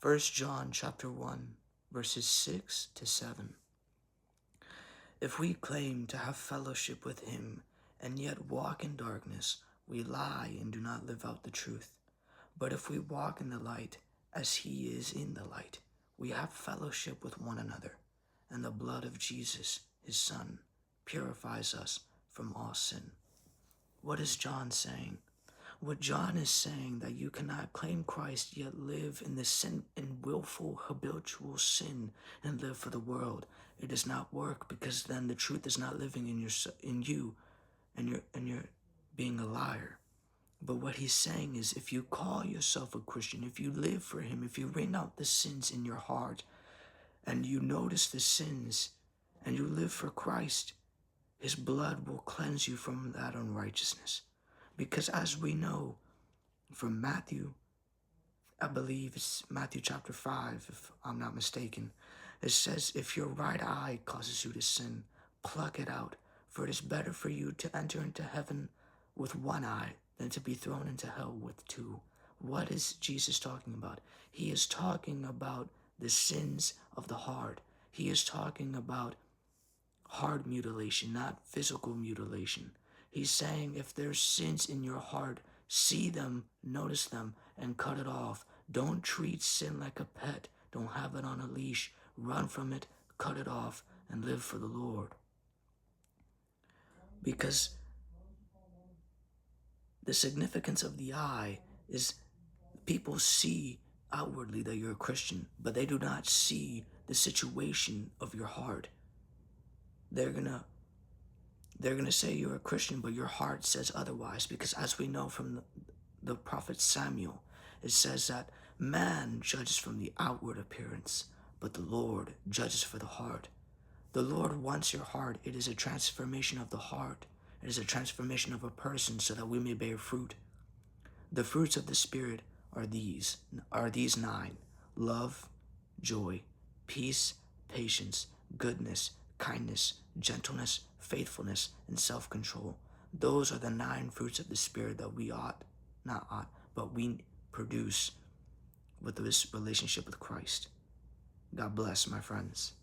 1 John chapter 1, verses 6 to 7. If we claim to have fellowship with him and yet walk in darkness, we lie and do not live out the truth. But if we walk in the light as he is in the light, we have fellowship with one another, and the blood of Jesus, his Son, purifies us from all sin. What is John saying? What John is saying that you cannot claim Christ yet live in the sin, in willful habitual sin, and live for the world. It does not work, because then the truth is not living in you, and you're being a liar. But what he's saying is, if you call yourself a Christian, if you live for him, if you wring out the sins in your heart, and you notice the sins, and you live for Christ, his blood will cleanse you from that unrighteousness. Because as we know from Matthew, I believe it's Matthew chapter 5, if I'm not mistaken, it says, if your right eye causes you to sin, pluck it out, for it is better for you to enter into heaven with one eye than to be thrown into hell with two. What is Jesus talking about? He is talking about the sins of the heart. He is talking about heart mutilation, not physical mutilation. He's saying if there's sins in your heart, see them, notice them, and cut it off. Don't treat sin like a pet. Don't have it on a leash. Run from it, cut it off, and live for the Lord. Because the significance of the eye is people see outwardly that you're a Christian, but they do not see the situation of your heart. They're gonna say you're a Christian, but your heart says otherwise, because as we know from the prophet Samuel, it says that man judges from the outward appearance, but the Lord judges for the heart. The Lord wants your heart. It is a transformation of the heart. It is a transformation of a person so that we may bear fruit. The fruits of the Spirit are these 9: love, joy, peace, patience, goodness, kindness, gentleness, faithfulness, and self-control. Those are the 9 fruits of the Spirit that we we produce with this relationship with Christ. God bless, my friends.